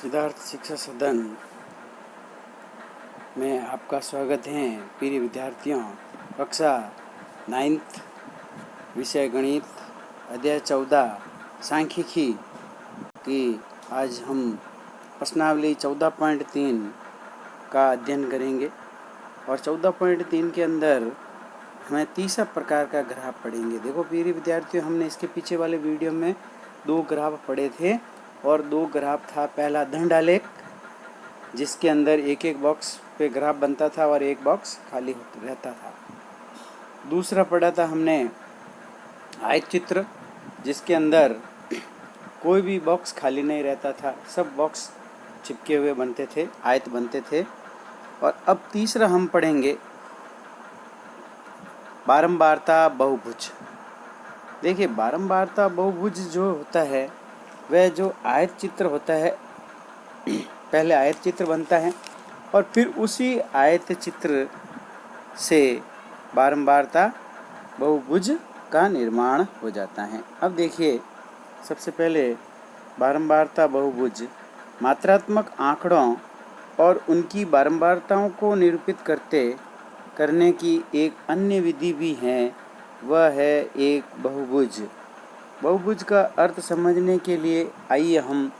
सिद्धार्थ शिक्षा सदन में आपका स्वागत है। प्रिय विद्यार्थियों, कक्षा 9th विषय गणित अध्याय 14 सांख्यिकी की आज हम प्रश्नावली 14.3 का अध्ययन करेंगे और 14.3 के अंदर हमें तीसरा प्रकार का ग्राफ पढ़ेंगे। देखो प्रिय विद्यार्थियों, हमने इसके पीछे वाले वीडियो में 2 ग्राफ पढ़े थे और 2 ग्राफ था। पहला दंड आलेख, जिसके अंदर एक एक बॉक्स पे ग्राफ बनता था और एक बॉक्स खाली रहता था। दूसरा पढ़ा था हमने आयत चित्र, जिसके अंदर कोई भी बॉक्स खाली नहीं रहता था, सब बॉक्स चिपके हुए बनते थे, आयत बनते थे। और अब तीसरा हम पढ़ेंगे बारंबारता बहुभुज। देखिए, बारंबारता बहुभुज जो होता है वह जो आयत चित्र होता है, पहले आयत चित्र बनता है और फिर उसी आयत चित्र से बारंबारता बहुभुज का निर्माण हो जाता है। अब देखिए, सबसे पहले बारंबारता बहुभुज मात्रात्मक आंकड़ों और उनकी बारंबारताओं को निरूपित करने की एक अन्य विधि भी है, वह है एक बहुभुज। बहुभुज का अर्थ समझने के लिए आइए हम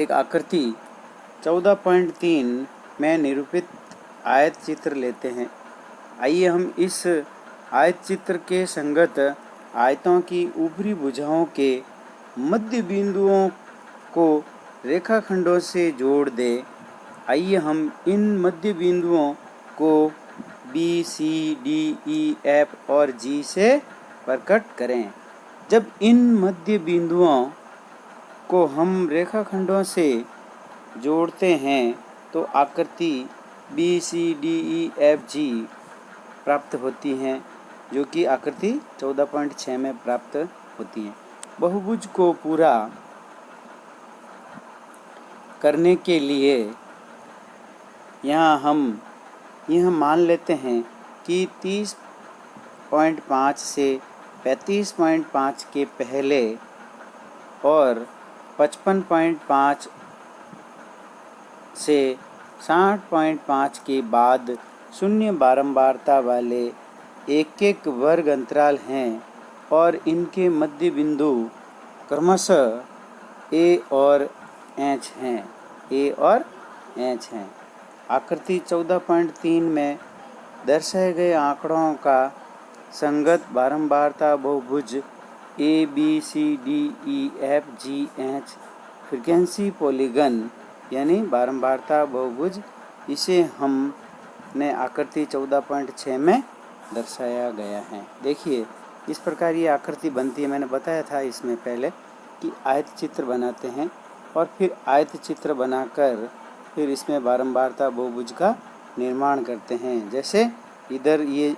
एक आकृति 14.3 में निरूपित आयत चित्र लेते हैं। आइए हम इस आयत चित्र के संगत आयतों की ऊपरी भुजाओं के मध्य बिंदुओं को रेखाखंडों से जोड़ दें। आइए हम इन मध्य बिंदुओं को B, C, D, E, F और G से प्रकट करें। जब इन मध्य बिंदुओं को हम रेखाखंडों से जोड़ते हैं तो आकृति B, C, D, E, F, G प्राप्त होती हैं, जो कि आकृति 14.6 में प्राप्त होती हैं। बहुभुज को पूरा करने के लिए यहाँ हम यह मान लेते हैं कि 30.5 से 35.5 के पहले और 55.5 से 60.5 के बाद शून्य बारंबारता वाले एक एक वर्ग अंतराल हैं और इनके मध्य बिंदु क्रमशः A और H हैं। आकृति 14.3 में दर्शाए गए आंकड़ों का संगत बारंबारता बहुभुज A, B, C, D, E, F, G, H frequency polygon यानी बारंबारता बहुभुज, इसे हमने आकृति 14.6 में दर्शाया गया है। देखिए, इस प्रकार ये आकृति बनती है। मैंने बताया था इसमें पहले कि आयत चित्र बनाते हैं और फिर आयत चित्र बनाकर फिर इसमें बारंबारता बहुभुज का निर्माण करते हैं। जैसे इधर ये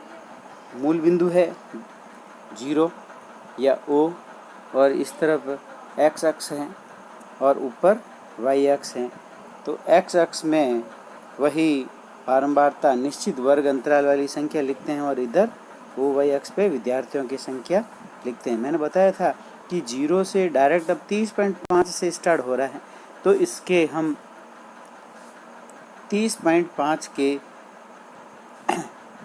मूल बिंदु है 0 या O और इस तरफ x अक्ष है और ऊपर y अक्ष है। तो x अक्ष में वही बारंबारता निश्चित वर्ग अंतराल वाली संख्या लिखते हैं और इधर वो y अक्ष पे विद्यार्थियों की संख्या लिखते हैं। मैंने बताया था कि 0 से डायरेक्ट अब 30.5 से स्टार्ट हो रहा है, तो इसके हम 30.5 के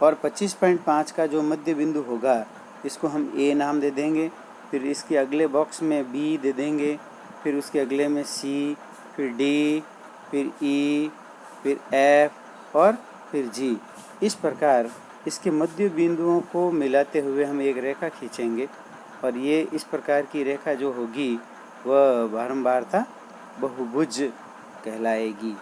और 25.5 का जो मध्य बिंदु होगा इसको हम A नाम दे देंगे। फिर इसके अगले बॉक्स में B दे देंगे, फिर उसके अगले में C, फिर D, फिर E, फिर F और फिर G। इस प्रकार इसके मध्य बिंदुओं को मिलाते हुए हम एक रेखा खींचेंगे और ये इस प्रकार की रेखा जो होगी वह बारंबारता बहुभुज कहलाएगी।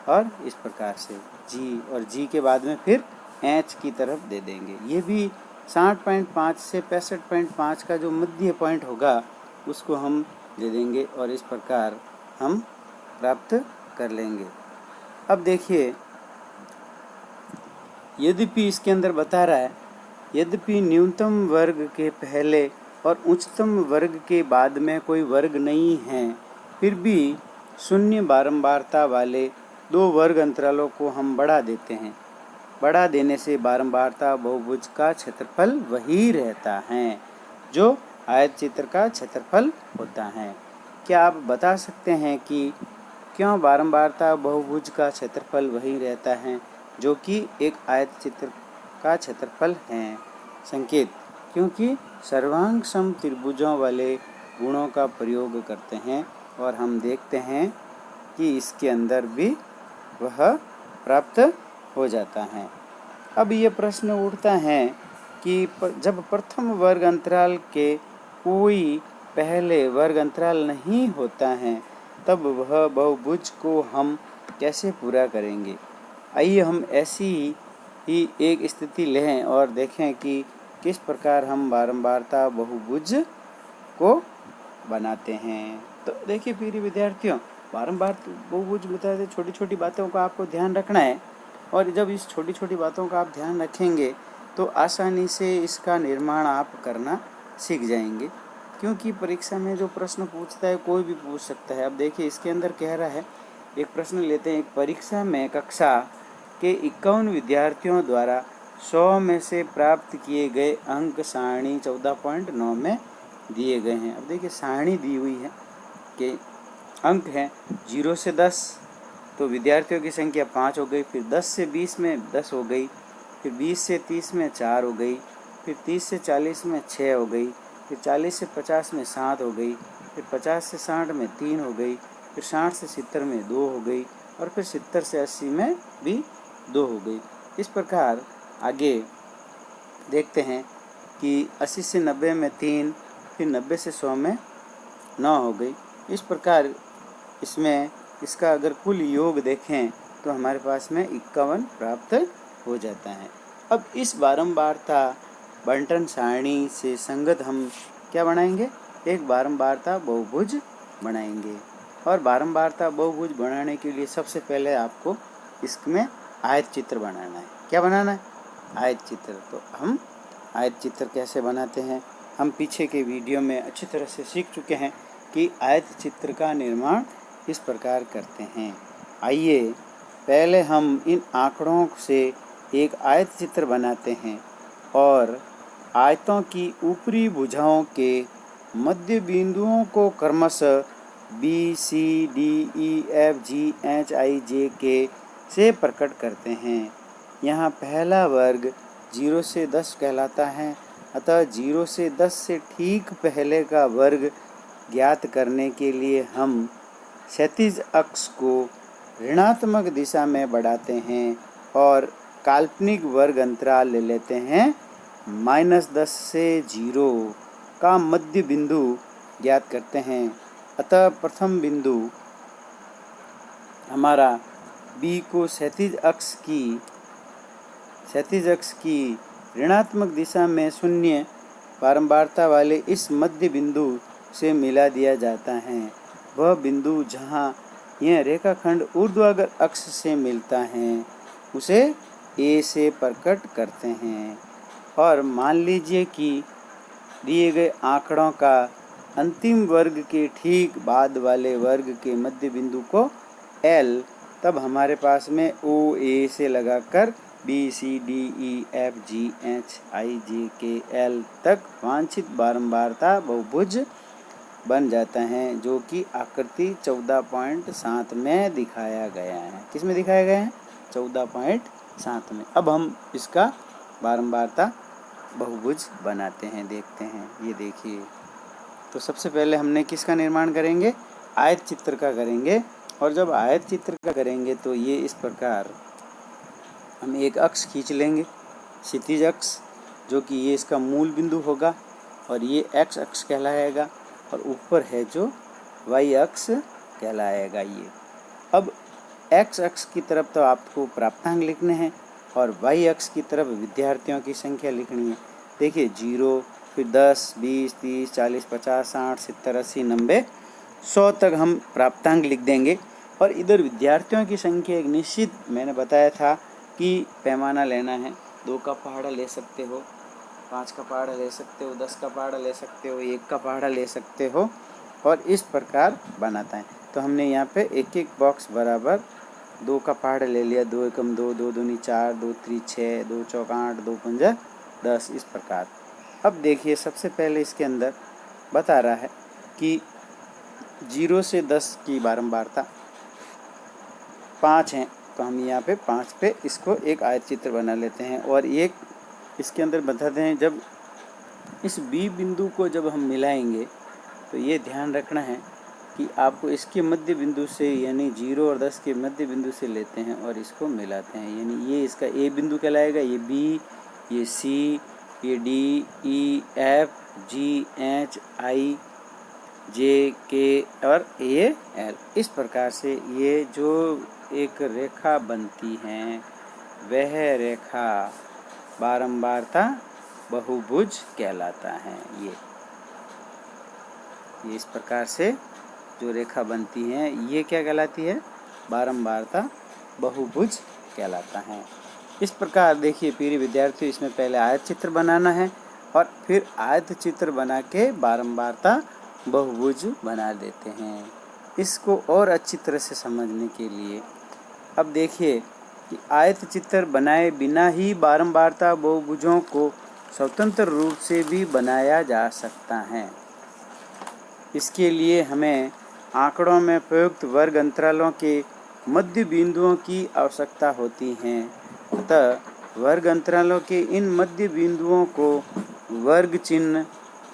और इस प्रकार से G और G के बाद में फिर H की तरफ दे देंगे। ये भी 60.5 से 65.5 का जो मध्य पॉइंट होगा उसको हम दे देंगे और इस प्रकार हम प्राप्त कर लेंगे। अब देखिए, यद्यपि इसके अंदर बता रहा है, यद्यपि न्यूनतम वर्ग के पहले और उच्चतम वर्ग के बाद में कोई वर्ग नहीं है, फिर भी शून्य बारंबारता वाले 2 वर्ग अंतरालों को हम बढ़ा देते हैं। बढ़ा देने से बारंबारता बहुभुज का क्षेत्रफल वही रहता है जो आयत चित्र का क्षेत्रफल होता है। क्या आप बता सकते हैं कि क्यों बारंबारता बहुभुज का क्षेत्रफल वही रहता है जो कि एक आयतचित्र का क्षेत्रफल है? संकेत: क्योंकि सर्वांग सम त्रिभुजों वाले गुणों का प्रयोग करते हैं और हम देखते हैं कि इसके अंदर भी वह प्राप्त हो जाता है। अब ये प्रश्न उठता है कि जब प्रथम वर्ग अंतराल के कोई पहले वर्ग अंतराल नहीं होता है तब वह बहुभुज को हम कैसे पूरा करेंगे? आइए हम ऐसी ही एक स्थिति लें और देखें कि किस प्रकार हम बारंबारता बहुभुज को बनाते हैं। तो देखिए प्रिय विद्यार्थियों, बारंबार बहुभुज बताते छोटी छोटी बातों का आपको ध्यान रखना है और जब इस छोटी छोटी बातों का आप ध्यान रखेंगे तो आसानी से इसका निर्माण आप करना सीख जाएंगे, क्योंकि परीक्षा में जो प्रश्न पूछता है कोई भी पूछ सकता है। अब देखिए इसके अंदर कह रहा है, एक प्रश्न लेते हैं। एक परीक्षा में कक्षा के 51 विद्यार्थियों द्वारा 100 में से प्राप्त किए गए अंक सारणी 14.9 में दिए गए हैं। अब देखिए सारणी दी हुई है कि अंक हैं 0 से 10, तो विद्यार्थियों की संख्या 5 हो गई। फिर 10 से 20 में 10 हो गई। फिर 20 से 30 में 4 हो गई। फिर 30 से 40 में 6 हो गई। फिर 40 से 50 में 7 हो गई। फिर 50 से 60 में 3 हो गई। फिर 60 से 70 में 2 हो गई और फिर 70 से 80 में भी 2 हो गई। इस प्रकार आगे देखते हैं कि 80 से 90 में 3, फिर 90 से 100 में 9 हो गई। इस प्रकार इसमें इसका अगर कुल योग देखें तो हमारे पास में 51 प्राप्त हो जाता है। अब इस बारंबारता बंटन सारणी से संगत हम क्या बनाएंगे? एक बारंबारता बहुभुज बनाएंगे। और बारंबारता बहुभुज बनाने के लिए सबसे पहले आपको इसमें आयत चित्र बनाना है। क्या बनाना है? आयत चित्र। तो हम आयत चित्र कैसे बनाते हैं हम पीछे के वीडियो में अच्छी तरह से सीख चुके हैं कि आयत चित्र का निर्माण इस प्रकार करते हैं। आइए पहले हम इन आंकड़ों से एक आयत चित्र बनाते हैं और आयतों की ऊपरी भुजाओं के मध्य बिंदुओं को क्रमशः B, C, D, E, F, G, H, I, J, K से प्रकट करते हैं। यहाँ पहला वर्ग 0 से 10 कहलाता है, अतः 0 से 10 से ठीक पहले का वर्ग ज्ञात करने के लिए हम क्षैतिज अक्ष को ऋणात्मक दिशा में बढ़ाते हैं और काल्पनिक वर्ग अंतराल ले लेते हैं -10 से 0 का मध्य बिंदु ज्ञात करते हैं। अतः प्रथम बिंदु हमारा B को क्षैतिज अक्ष की ऋणात्मक दिशा में शून्य बारंबारता वाले इस मध्य बिंदु से मिला दिया जाता है। वह बिंदु जहाँ यह रेखाखंड ऊर्ध्वाधर अक्ष से मिलता है उसे A से प्रकट करते हैं। और मान लीजिए कि दिए गए आंकड़ों का अंतिम वर्ग के ठीक बाद वाले वर्ग के मध्य बिंदु को L, तब हमारे पास में OA से लगाकर B, C, D, E, F, G, H, I, J, K, L तक वांछित बारंबारता बहुभुज बन जाता है, जो कि आकृति 14.7 में दिखाया गया है। किस में दिखाया गया है? 14.7 में। अब हम इसका बारंबारता बहुभुज बनाते हैं, देखते हैं। ये देखिए, तो सबसे पहले हमने किसका निर्माण करेंगे? आयत चित्र का करेंगे। और जब आयत चित्र का करेंगे तो ये इस प्रकार हम एक अक्ष खींच लेंगे, क्षैतिज अक्ष, जो कि ये इसका मूल बिंदु होगा और ये x अक्ष कहलाएगा और ऊपर है जो y अक्ष कहलाएगा ये। अब x अक्ष की तरफ तो आपको प्राप्तांक लिखने हैं और y अक्ष की तरफ विद्यार्थियों की संख्या लिखनी है। देखिए 0, फिर 10, 20, 30, 40, 50, 60, 70, 80, 90, 100 तक हम प्राप्तांक लिख देंगे। और इधर विद्यार्थियों की संख्या एक निश्चित, मैंने बताया था कि पैमाना लेना है। 2 का पहाड़ा ले सकते हो, 5 का पहाड़ा ले सकते हो, 10 का पहाड़ा ले सकते हो, 1 का पहाड़ा ले सकते हो और इस प्रकार बनाता है। तो हमने यहाँ पे एक एक बॉक्स बराबर 2 का पहाड़ा ले लिया। 2 एकम 2, 2 दूनी 4, 2 त्री 6, 2 चौक 8, 2 पंजा 10, इस प्रकार। अब देखिए सबसे पहले इसके अंदर बता रहा है कि 0 से 10 की बारंबारता 5 है, तो हम यहाँ पे 5 पे इसको एक आयत चित्र बना लेते हैं। और एक इसके अंदर बताते हैं, जब इस बी बिंदु को जब हम मिलाएंगे तो ये ध्यान रखना है कि आपको इसके मध्य बिंदु से, यानी 0 और 10 के मध्य बिंदु से लेते हैं और इसको मिलाते हैं। यानी ये इसका ए बिंदु कहलाएगा, ये बी, ये सी, ये डी, ई, एफ, जी, एच, आई, जे, के और ये एल। इस प्रकार से ये जो एक रेखा बनती है वह रेखा बारंबारता बहुभुज कहलाता है। ये इस प्रकार से जो रेखा बनती है ये क्या कहलाती है? बारंबारता बहुभुज कहलाता है। इस प्रकार देखिए प्रिय विद्यार्थियों, इसमें पहले आयत चित्र बनाना है और फिर आयत चित्र बना के बारंबारता बहुभुज बना देते हैं। इसको और अच्छी तरह से समझने के लिए अब देखिए कि आयत चित्र बनाए बिना ही बारंबारता बहुभुजों को स्वतंत्र रूप से भी बनाया जा सकता है। इसके लिए हमें आंकड़ों में प्रयुक्त वर्ग अंतरालों के मध्य बिंदुओं की आवश्यकता होती है। अतः वर्ग अंतरालों के इन मध्य बिंदुओं को वर्ग चिन्ह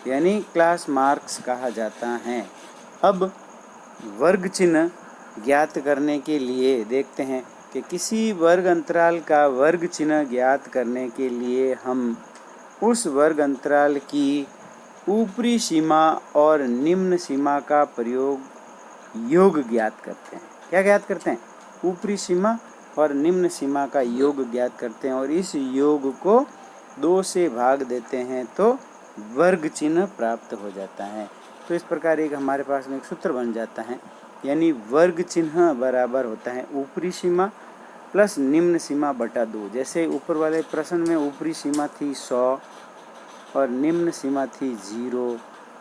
यानी क्लास मार्क्स कहा जाता है। अब वर्ग चिन्ह ज्ञात करने के लिए देखते हैं कि किसी वर्ग अंतराल का वर्ग चिन्ह ज्ञात करने के लिए हम उस वर्ग अंतराल की ऊपरी सीमा और निम्न सीमा का प्रयोग योग ज्ञात करते हैं। क्या ज्ञात करते हैं? ऊपरी सीमा और निम्न सीमा का योग ज्ञात करते हैं और इस योग को 2 से भाग देते हैं तो वर्ग चिन्ह प्राप्त हो जाता है। तो इस प्रकार एक हमारे पास में एक सूत्र बन जाता है, यानी वर्ग चिन्ह बराबर होता है ऊपरी सीमा प्लस निम्न सीमा बटा 2। जैसे ऊपर वाले प्रश्न में ऊपरी सीमा थी 100 और निम्न सीमा थी 0,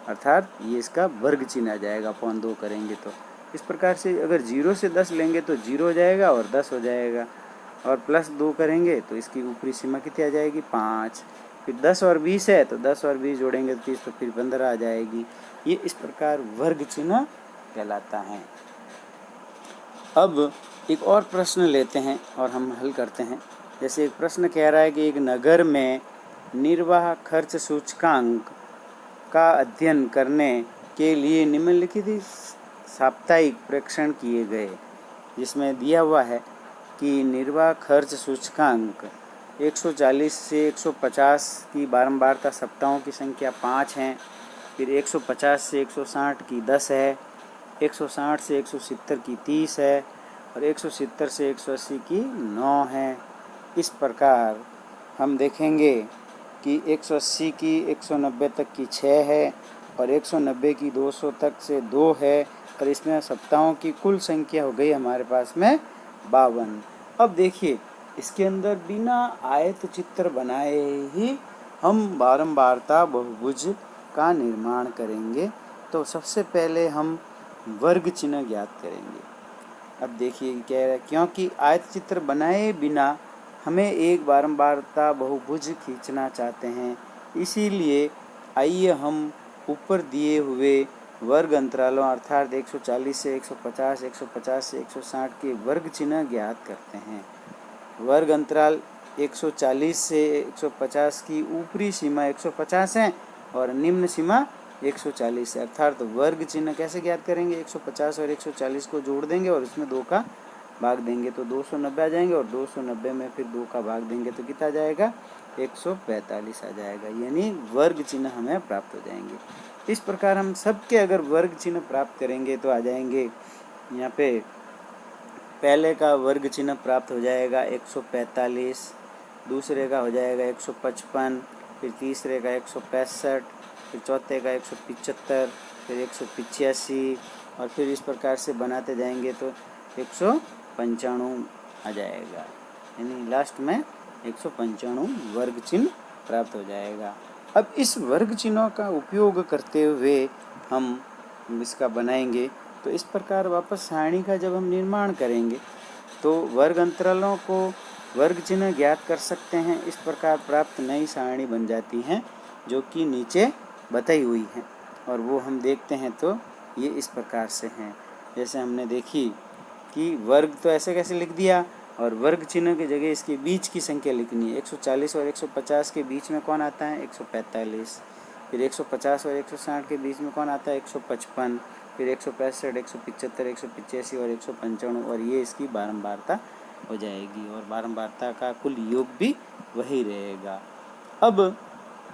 अर्थात ये इसका वर्ग चिन्ह आ जाएगा, 0.2 करेंगे तो। इस प्रकार से अगर 0 से 10 लेंगे तो 0 हो जाएगा और 10 हो जाएगा, और प्लस 2 करेंगे तो इसकी ऊपरी सीमा कितनी आ जाएगी? 5। फिर 10 और 20 है तो 10 और 20 जोड़ेंगे तो 30, तो फिर 15 आ जाएगी। ये इस प्रकार वर्ग चिन्ह कहलाता है। अब एक और प्रश्न लेते हैं और हम हल करते हैं। जैसे एक प्रश्न कह रहा है कि एक नगर में निर्वाह खर्च सूचकांक का अध्ययन करने के लिए निम्नलिखित साप्ताहिक प्रेक्षण किए गए, जिसमें दिया हुआ है कि निर्वाह खर्च सूचकांक 140 से 150 की बारंबारता सप्ताहों की संख्या 5 है, फिर 150 से 160 की 10 है, 160 से 170 की 30 है और 170 से 180 की 9 है। इस प्रकार हम देखेंगे कि 180 की 190 तक की 6 है और 190 की 200 तक से 2 है, और इसमें सप्ताहों की कुल संख्या हो गई हमारे पास में 52। अब देखिए इसके अंदर बिना आयत चित्र बनाए ही हम बारंबारता बहुभुज का निर्माण करेंगे। तो सबसे पहले हम वर्ग चिन्ह ज्ञात करेंगे। अब देखिए क्या है, क्योंकि आयत चित्र बनाए बिना हमें एक बारंबारता बहुभुज खींचना चाहते हैं, इसीलिए आइए हम ऊपर दिए हुए वर्ग अंतरालों अर्थात 140 से 150, 150 से 160 के वर्ग चिन्ह ज्ञात करते हैं। वर्ग अंतराल 140 से 150 की ऊपरी सीमा 150 है और निम्न सीमा 140 है, अर्थात वर्ग चिन्ह कैसे ज्ञात करेंगे? 150 और 140 को जोड़ देंगे और इसमें 2 का भाग देंगे तो 290 आ जाएंगे, और 290 में फिर 2 का भाग देंगे तो कितना आ जाएगा? 145 आ जाएगा, यानी वर्ग चिन्ह हमें प्राप्त हो जाएंगे। इस प्रकार हम सबके अगर वर्ग चिन्ह प्राप्त करेंगे तो आ जाएंगे यहाँ पे पहले का वर्ग चिन्ह प्राप्त हो जाएगा 145, दूसरे का हो जाएगा 155, फिर तीसरे का 165, फिर चौथे का 175, फिर 185 और फिर इस प्रकार से बनाते जाएंगे तो 195 आ जाएगा, यानी लास्ट में 195 वर्ग चिन्ह प्राप्त हो जाएगा। अब इस वर्ग चिन्हों का उपयोग करते हुए हम इसका बनाएंगे तो इस प्रकार वापस सारणी का जब हम निर्माण करेंगे तो वर्ग अंतरालों को वर्ग चिन्ह ज्ञात कर सकते हैं। इस प्रकार प्राप्त नई सारणी बन जाती हैं जो कि नीचे बताई हुई हैं, और वो हम देखते हैं तो ये इस प्रकार से हैं। जैसे हमने देखी कि वर्ग तो ऐसे कैसे लिख दिया, और वर्ग चिन्ह की जगह इसके बीच की संख्या लिखनी है। 140 और 150 के बीच में कौन आता है? 145। फिर 150 और 160 के बीच में कौन आता है? 155। फिर 165, 175, 185 और 155, और ये इसकी बारंबारता हो जाएगी, और बारंबारता का कुल योग भी वही रहेगा। अब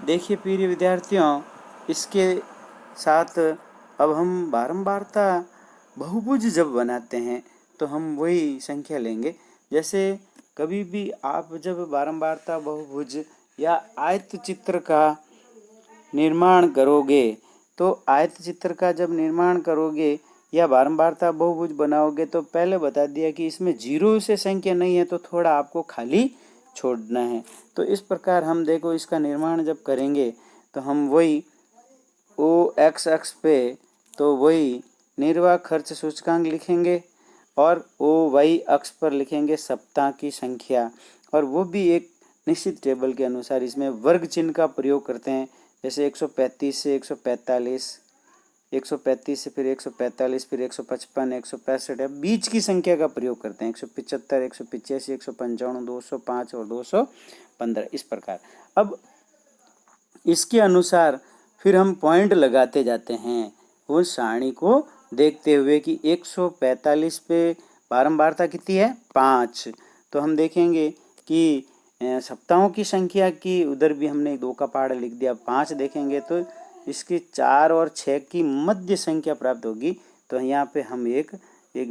देखिए प्रिय विद्यार्थियों, इसके साथ अब हम बारंबारता बहुभुज जब बनाते हैं तो हम वही संख्या लेंगे। जैसे कभी भी आप जब बारंबारता बहुभुज या आयत चित्र का निर्माण करोगे, तो आयत चित्र का जब निर्माण करोगे या बारंबारता बहुभुज बनाओगे तो पहले बता दिया कि इसमें जीरो से संख्या नहीं है, तो थोड़ा आपको खाली छोड़ना है। तो इस प्रकार हम देखो इसका निर्माण जब करेंगे तो हम वही ओ एक्स अक्ष पे तो वही निर्वाह खर्च सूचकांक लिखेंगे, और ओ वाई अक्ष पर लिखेंगे सप्ताह की संख्या, और वो भी एक निश्चित टेबल के अनुसार। इसमें वर्ग चिन्ह का प्रयोग करते हैं। जैसे 135 से 145, 135 से फिर 145, फिर 155, 165, बीच की संख्या का प्रयोग करते हैं। 175, 185, 155, 205 और 215, इस प्रकार। अब इसके अनुसार फिर हम पॉइंट लगाते जाते हैं उस सारणी को देखते हुए कि 145 पे बारंबारता कितनी है? 5। तो हम देखेंगे कि सप्ताहों की संख्या की उधर भी हमने 2 का पहाड़ लिख दिया। 5 देखेंगे तो इसकी 4 और 6 की मध्य संख्या प्राप्त होगी। तो यहाँ पे हम एक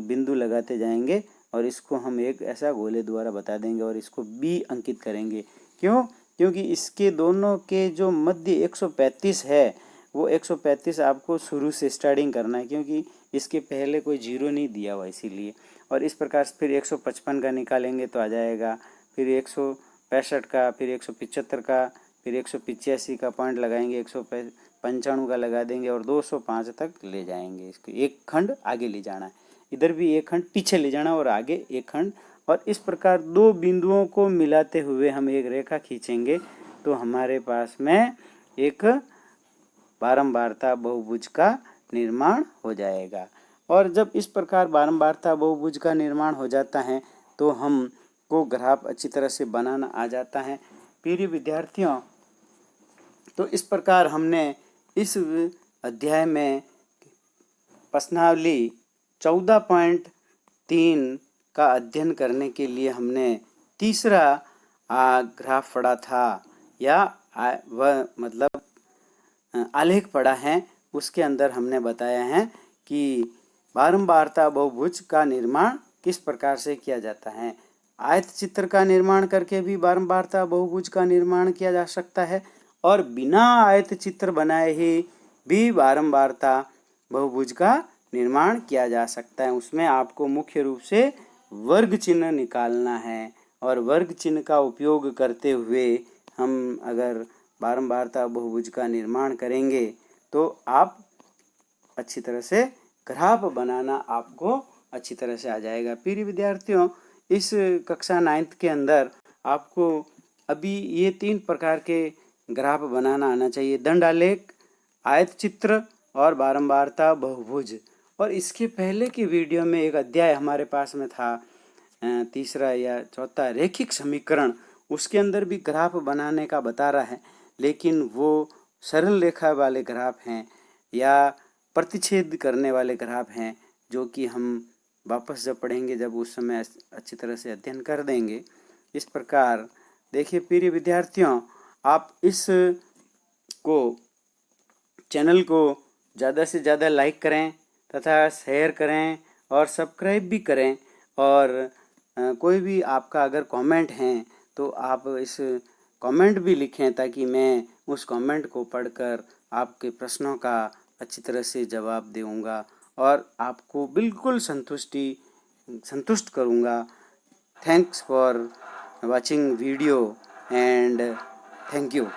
बिंदु लगाते जाएंगे, और इसको हम एक ऐसा गोले द्वारा बता देंगे, और इसको बी अंकित करेंगे। क्यों? क्योंकि इसके दोनों के जो मध्य 135 है, वो 135 आपको शुरू से स्टार्टिंग करना है, क्योंकि इसके पहले कोई जीरो नहीं दिया हुआ इसीलिए। और इस प्रकार से फिर 155 का निकालेंगे तो आ जाएगा, फिर 165 का, फिर 175 का, फिर 185 का पॉइंट लगाएंगे, 195 का लगा देंगे, और 205 तक ले जाएंगे। इसको एक खंड आगे ले जाना है, इधर भी एक खंड पीछे ले जाना और आगे एक खंड, और इस प्रकार 2 बिंदुओं को मिलाते हुए हम एक रेखा खींचेंगे तो हमारे पास में एक बारंबारता बहुभुज का निर्माण हो जाएगा। और जब इस प्रकार बारंबारता बहुभुज का निर्माण हो जाता है तो हमको ग्राफ अच्छी तरह से बनाना आ जाता है। प्रिय विद्यार्थियों, तो इस प्रकार हमने इस अध्याय में प्रश्नावली 14.3 का अध्ययन करने के लिए हमने तीसरा ग्राफ पढ़ा था, या वह मतलब आलेख पढ़ा है। उसके अंदर हमने बताया है कि बारंबारता बहुभुज का निर्माण किस प्रकार से किया जाता है। आयत चित्र का निर्माण करके भी बारंबारता बहुभुज का निर्माण किया जा सकता है, और बिना आयत चित्र बनाए ही भी बारंबारता बहुभुज का निर्माण किया जा सकता है। उसमें आपको मुख्य रूप से वर्ग चिन्ह निकालना है, और वर्ग चिन्ह का उपयोग करते हुए हम अगर बारंबारता बहुभुज का निर्माण करेंगे तो आप अच्छी तरह से ग्राफ बनाना आपको अच्छी तरह से आ जाएगा। प्रिय विद्यार्थियों, इस कक्षा 9th के अंदर आपको अभी ये 3 प्रकार के ग्राफ बनाना आना चाहिए: दंड आलेख, आयत चित्र और बारंबारता बहुभुज। और इसके पहले की वीडियो में एक अध्याय हमारे पास में था, तीसरा या चौथा, रैखिक समीकरण। उसके अंदर भी ग्राफ बनाने का बता रहा है, लेकिन वो सरल रेखा वाले ग्राफ हैं या प्रतिच्छेद करने वाले ग्राफ हैं, जो कि हम वापस जब पढ़ेंगे जब उस समय अच्छी तरह से अध्ययन कर देंगे। इस प्रकार देखिए प्रिय विद्यार्थियों, आप इस चैनल को ज़्यादा से ज़्यादा लाइक करें तथा शेयर करें और सब्सक्राइब भी करें। और कोई भी आपका अगर कमेंट है तो आप इस कमेंट भी लिखें, ताकि मैं उस कमेंट को पढ़कर आपके प्रश्नों का अच्छी तरह से जवाब दूंगा और आपको बिल्कुल संतुष्ट करूंगा। Thanks for watching video and thank you.